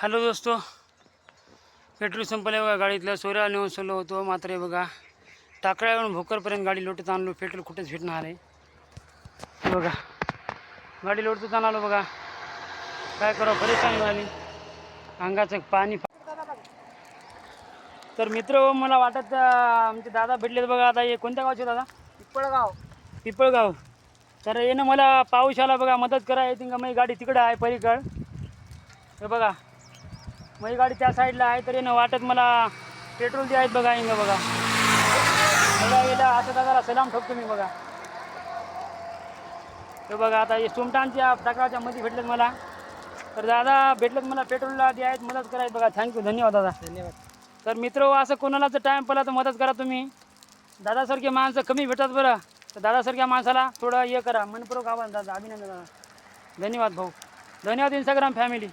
Hello दोस्तो, petrol संपले बघा. गाडीतल्या सोऱ्या नेऊन सोडलो होतो, मात्र हे बघा टाकळ्यावरून भोकरपर्यंत गाडी लोटत आणलो. पेट्रोल कुठेच भेटणार आहे. हे बघा गाडी लोटत आलो बघा. काय करावं, परेशानी झाली, अंगाचं पाणी. तर मित्र मला वाटत आमचे दादा भेटलेत बघा. आता हे कोणत्या गावचे दादा? पिपळगाव. तर येणं मला पाऊस आला बघा, मदत करा येते का? माझी गाडी तिकडं आहे पलीकड. हे बघा माझी गाडी त्या साईडला आहे. तर येणं वाटत मला पेट्रोल जे आहेत बघा, इंग बघा बघा गेला. आता दादाला सलाम ठोकतो मी बघा. हे बघा आता हे सोमटांच्या टाकाच्या मध्ये भेटलेत मला. तर दादा भेटलेत मला, पेट्रोलला जे आहेत मदत करायचं बघा. थँक्यू, धन्यवाद दादा. धन्यवाद. तर मित्र असं कोणालाच टाईम पडला तर मदत करा तुम्ही. दादासारखे माणसं कमी भेटतात बरं. तर दादासारख्या माणसाला थोडं हे करा. मनपूर्वक आभार दादा, अभिनंदन दादा, धन्यवाद भाऊ, धन्यवाद इंस्टाग्राम फॅमिली.